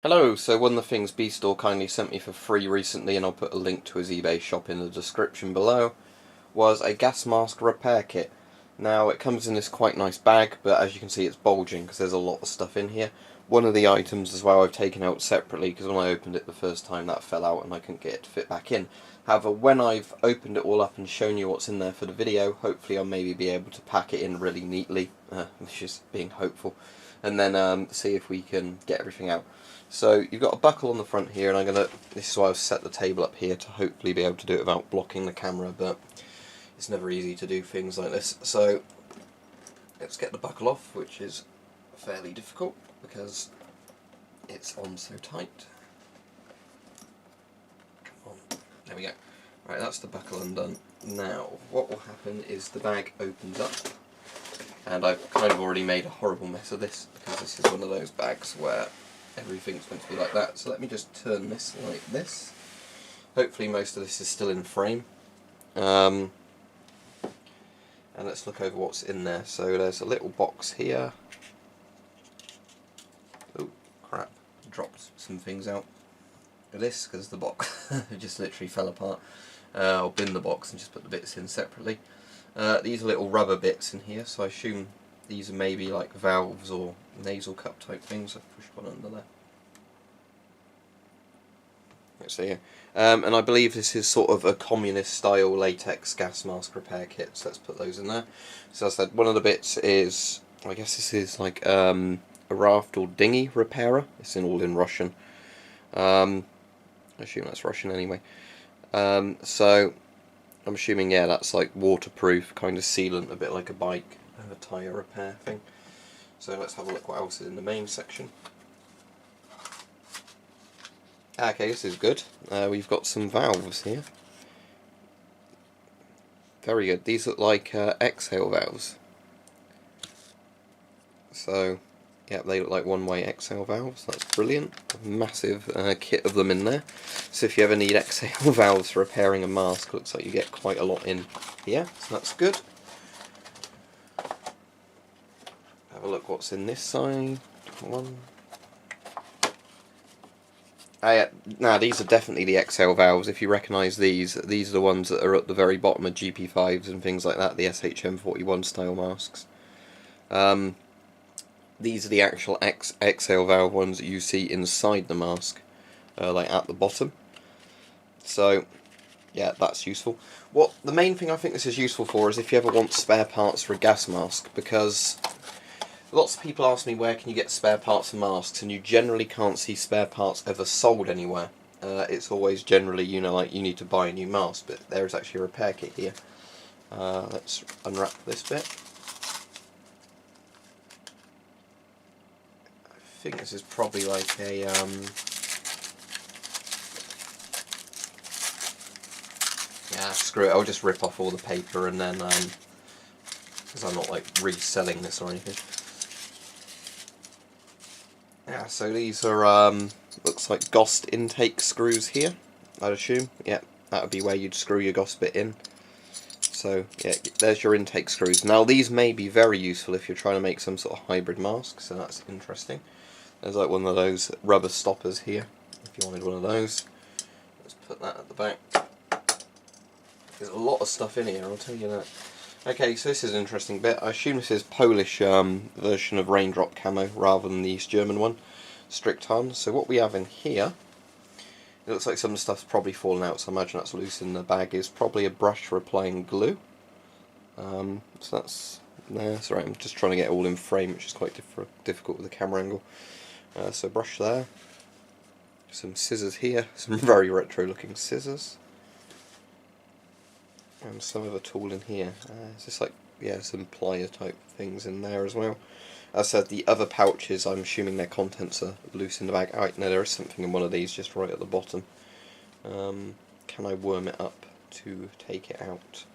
Hello, so one of the things Beastoree kindly sent me for free recently, and I'll put a link to his eBay shop in the description below, was a gas mask repair kit. Now, it comes in this quite nice bag, but as you can see it's bulging because there's a lot of stuff in here. One of the items as well I've taken out separately because when I opened it the first time that fell out and I couldn't get it to fit back in. However, when I've opened it all up and shown you what's in there for the video, hopefully I'll maybe be able to pack it in really neatly, which is being hopeful, and then see if we can get everything out. So you've got a buckle on the front here, and this is why I've set the table up here to hopefully be able to do it without blocking the camera, but it's never easy to do things like this. So let's get the buckle off, which is fairly difficult because it's on so tight. Come on, there we go. Right, that's the buckle undone. Now, what will happen is the bag opens up, and I've kind of already made a horrible mess of this because this is one of those bags where everything's meant to be like that. So let me just turn this like this. Hopefully most of this is still in frame. And let's look over what's in there. So there's a little box here. Oh crap, dropped some things out of this because the box just literally fell apart. I'll bin the box and just put the bits in separately. These are little rubber bits in here, so I assume these are maybe like valves or nasal cup type things. I've pushed one under there. Let's see here. And I believe this is sort of a communist style latex gas mask repair kit, so let's put those in there. So as I said, one of the bits is, I guess this is like a raft or dinghy repairer. It's all in Russian. I assume that's Russian anyway. So I'm assuming, yeah, that's like waterproof, kind of sealant, a bit like a bike, a tyre repair thing. So let's have a look what else is in the main section. Okay, this is good. We've got some valves here. Very good. These look like exhale valves. So, yeah, they look like one-way exhale valves. That's brilliant. A massive kit of them in there. So if you ever need exhale valves for repairing a mask, looks like you get quite a lot in here. So that's good. Have a look what's in this side. One. Now these are definitely the exhale valves. If you recognise these are the ones that are at the very bottom of GP5s and things like that, the SHM41 style masks. These are the actual exhale valve ones that you see inside the mask, like at the bottom. So, yeah, that's useful. What the main thing I think this is useful for is if you ever want spare parts for a gas mask, because lots of people ask me where can you get spare parts for masks, and you generally can't see spare parts ever sold anywhere. It's always generally, you know, like you need to buy a new mask, but there is actually a repair kit here. Let's unwrap this bit. I think this is probably like a yeah, screw it, I'll just rip off all the paper and then because I'm not like reselling this or anything. Yeah, so these are looks like GOST intake screws here, I'd assume. Yeah, that would be where you'd screw your GOST bit in. So yeah, there's your intake screws. Now these may be very useful if you're trying to make some sort of hybrid mask, so that's interesting. There's like one of those rubber stoppers here, if you wanted one of those. Let's put that at the back. There's a lot of stuff in here, I'll tell you that. Okay, so this is an interesting bit. I assume this is Polish version of raindrop camo rather than the East German one, strict on. So what we have in here, it looks like some of the stuff's probably fallen out, so I imagine that's loose in the bag, is probably a brush for applying glue. So that's there. Sorry, I'm just trying to get it all in frame, which is quite difficult with the camera angle. So brush there. Some scissors here, some very retro looking scissors. And some other tool in here. It's just like, yeah, some plier type things in there as well. As I said, the other pouches, I'm assuming their contents are loose in the bag. Oh, no, there is something in one of these just right at the bottom. Can I worm it up to take it out?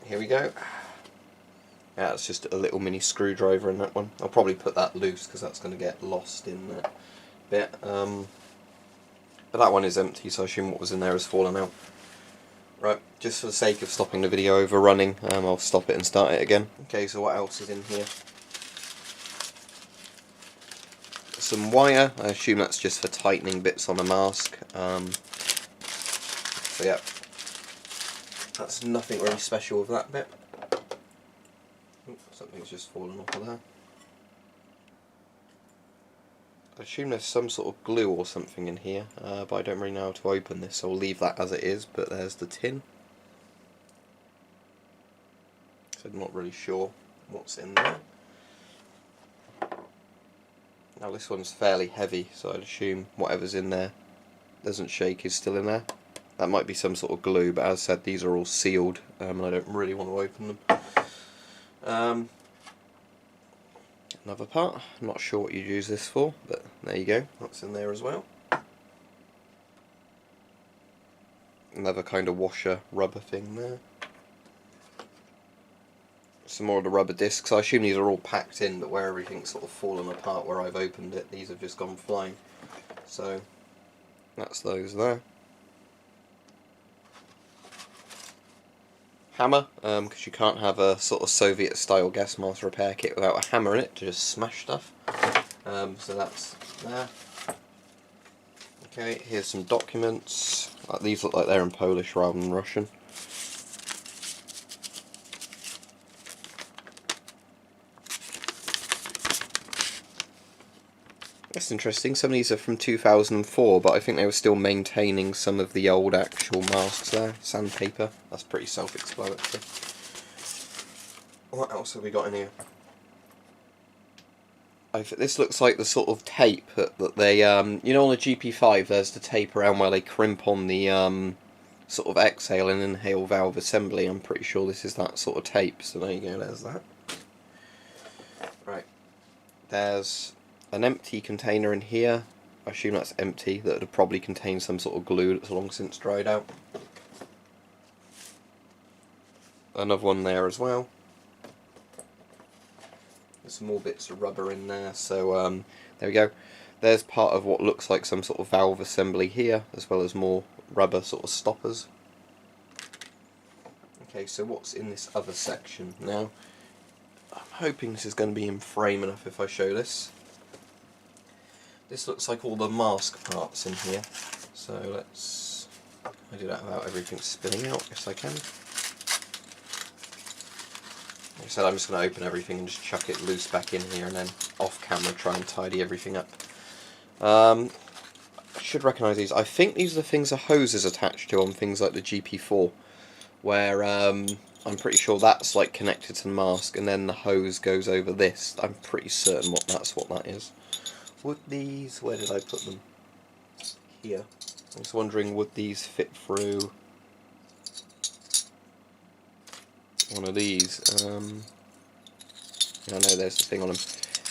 Here we go. Yeah, it's just a little mini screwdriver in that one. I'll probably put that loose because that's going to get lost in that bit. But that one is empty, so I assume what was in there has fallen out. Right, just for the sake of stopping the video overrunning, I'll stop it and start it again. Okay, so what else is in here? some wire. I assume that's just for tightening bits on a mask. So yeah, that's nothing really special with that bit. Oops, something's just fallen off of there. I assume there's some sort of glue or something in here, but I don't really know how to open this, so I'll leave that as it is, but there's the tin. So I'm not really sure what's in there. Now this one's fairly heavy, so I'd assume whatever's in there doesn't shake is still in there. That might be some sort of glue, but as I said, these are all sealed, and I don't really want to open them. Another part, I'm not sure what you'd use this for, but there you go, that's in there as well. Another kind of washer rubber thing there. Some more of the rubber discs. I assume these are all packed in, but where everything's sort of fallen apart where I've opened it, these have just gone flying. So that's those there. Hammer, because you can't have a sort of Soviet style gas mask repair kit without a hammer in it to just smash stuff. So that's there. Okay, here's some documents. These look like they're in Polish rather than Russian. That's interesting. Some of these are from 2004, but I think they were still maintaining some of the old actual masks there. Sandpaper. That's pretty self-explanatory. What else have we got in here? This looks like the sort of tape that they, you know, on the GP5 there's the tape around where they crimp on the sort of exhale and inhale valve assembly. I'm pretty sure this is that sort of tape, so there you go, there's that. Right, there's an empty container in here. I assume that's empty, that would probably contain some sort of glue that's long since dried out. Another one there as well. There's some more bits of rubber in there, so there we go. There's part of what looks like some sort of valve assembly here, as well as more rubber sort of stoppers. Okay, so what's in this other section now? I'm hoping this is going to be in frame enough if I show this. This looks like all the mask parts in here, so let's, I do that without everything spinning out, yes I can. Like I said, I'm just going to open everything and just chuck it loose back in here and then off camera try and tidy everything up. I should recognise these. I think these are the things the hose is attached to on things like the GP4, where I'm pretty sure that's like connected to the mask and then the hose goes over this. I'm pretty certain that's what that is. Would these, where did I put them? Here. I'm just wondering, would these fit through one of these? I know there's the thing on them.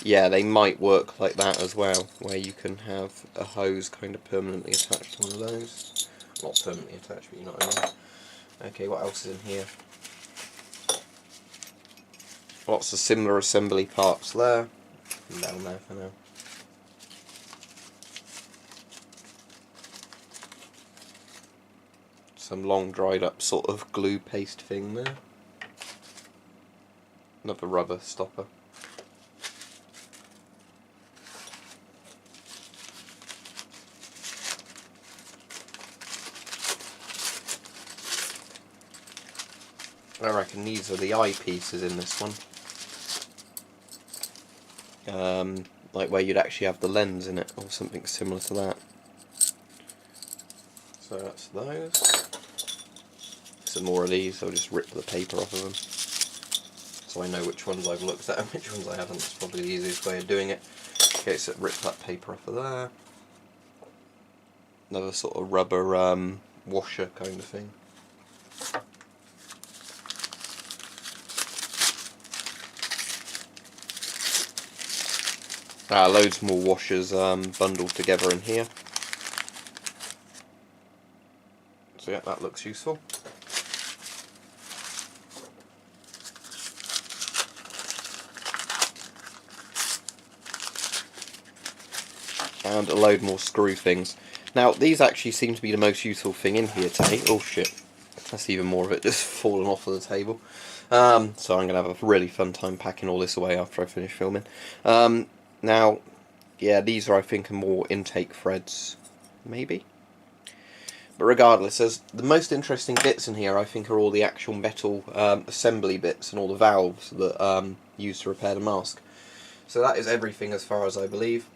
Yeah, they might work like that as well, where you can have a hose kind of permanently attached to one of those. Not permanently attached, but you know what I mean. Okay, what else is in here? Lots of similar assembly parts there. Down there for now. Some long dried up sort of glue paste thing there. Another rubber stopper. I reckon these are the eyepieces in this one. Like where you'd actually have the lens in it, or something similar to that. So that's those. Some more of these, I'll just rip the paper off of them. So I know which ones I've looked at and which ones I haven't. It's probably the easiest way of doing it. Okay, so rip that paper off of there. Another sort of rubber washer kind of thing. Loads more washers bundled together in here. So yeah, that looks useful. And a load more screw things. Now these actually seem to be the most useful thing in here to me. Oh shit, that's even more of it just falling off of the table. So I'm going to have a really fun time packing all this away after I finish filming. Now yeah, these are, I think, are more intake threads, maybe. But regardless, the most interesting bits in here, I think, are all the actual metal assembly bits and all the valves that used to repair the mask. So that is everything as far as I believe.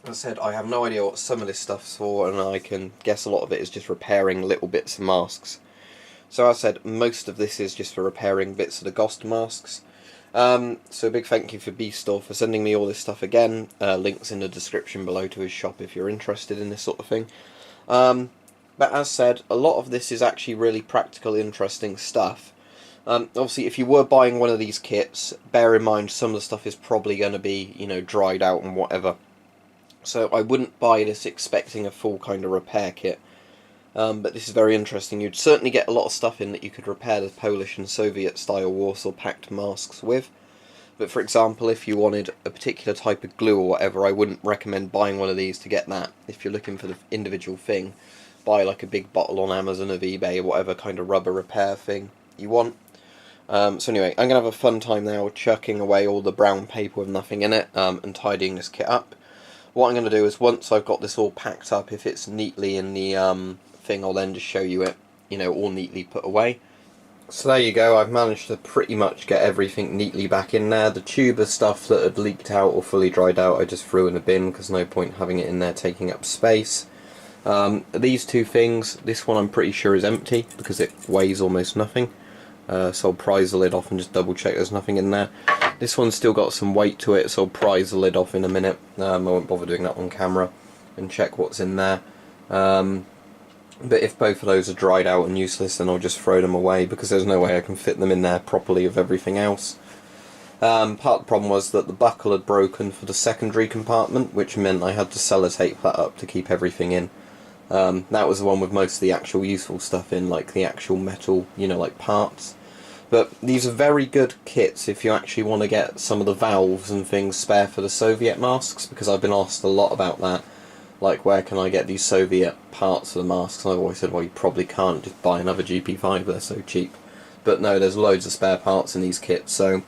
As I said, I have no idea what some of this stuff's for, and I can guess a lot of it is just repairing little bits of masks. So as I said, most of this is just for repairing bits of the Ghost masks. So a big thank you for Beastoree for sending me all this stuff again. Links in the description below to his shop if you're interested in this sort of thing. But as said, a lot of this is actually really practical, interesting stuff. Obviously, if you were buying one of these kits, bear in mind some of the stuff is probably going to be, you know, dried out and whatever. So I wouldn't buy this expecting a full kind of repair kit. But this is very interesting. You'd certainly get a lot of stuff in that you could repair the Polish and Soviet style Warsaw PACT masks with. But for example, if you wanted a particular type of glue or whatever, I wouldn't recommend buying one of these to get that. If you're looking for the individual thing, buy like a big bottle on Amazon or eBay, whatever kind of rubber repair thing you want. So anyway, I'm going to have a fun time now chucking away all the brown paper with nothing in it and tidying this kit up. What I'm going to do is, once I've got this all packed up, if it's neatly in the thing, I'll then just show you it, you know, all neatly put away. So there you go, I've managed to pretty much get everything neatly back in there. The tube of stuff that had leaked out or fully dried out I just threw in a bin, because no point having it in there taking up space. These two things, this one I'm pretty sure is empty because it weighs almost nothing. So I'll prise the lid off and just double check there's nothing in there. This one's still got some weight to it, so I'll prise the lid off in a minute. I won't bother doing that on camera, and check what's in there. But if both of those are dried out and useless, then I'll just throw them away, because there's no way I can fit them in there properly with everything else. Part of the problem was that the buckle had broken for the secondary compartment, which meant I had to sellotape that up to keep everything in. That was the one with most of the actual useful stuff in, like the actual metal, you know, like parts. But these are very good kits if you actually want to get some of the valves and things spare for the Soviet masks, because I've been asked a lot about that. Like, where can I get these Soviet parts for the masks? And I've always said, well, you probably can't, just buy another GP5, they're so cheap. But no, there's loads of spare parts in these kits, so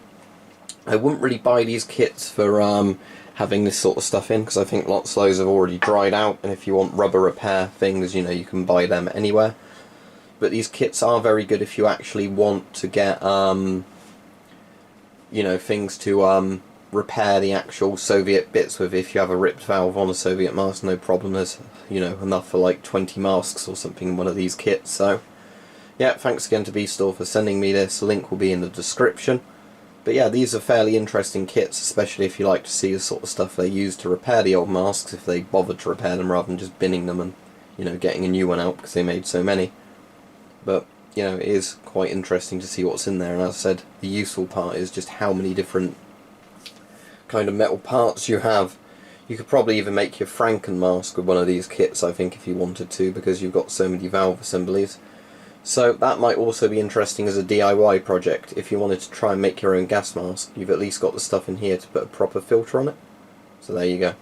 I wouldn't really buy these kits for having this sort of stuff in, because I think lots of those have already dried out, and if you want rubber repair things, you know, you can buy them anywhere. But these kits are very good if you actually want to get, you know, things to repair the actual Soviet bits with. If you have a ripped valve on a Soviet mask, no problem. There's, you know, enough for like 20 masks or something in one of these kits. So yeah, thanks again to Beastoree for sending me this. Link will be in the description. But yeah, these are fairly interesting kits, especially if you like to see the sort of stuff they use to repair the old masks, if they bothered to repair them rather than just binning them and, you know, getting a new one out because they made so many. But, you know, it is quite interesting to see what's in there, and as I said, the useful part is just how many different kind of metal parts you have. You could probably even make your Franken mask with one of these kits, I think, if you wanted to, because you've got so many valve assemblies. So that might also be interesting as a DIY project. If you wanted to try and make your own gas mask, you've at least got the stuff in here to put a proper filter on it. So there you go.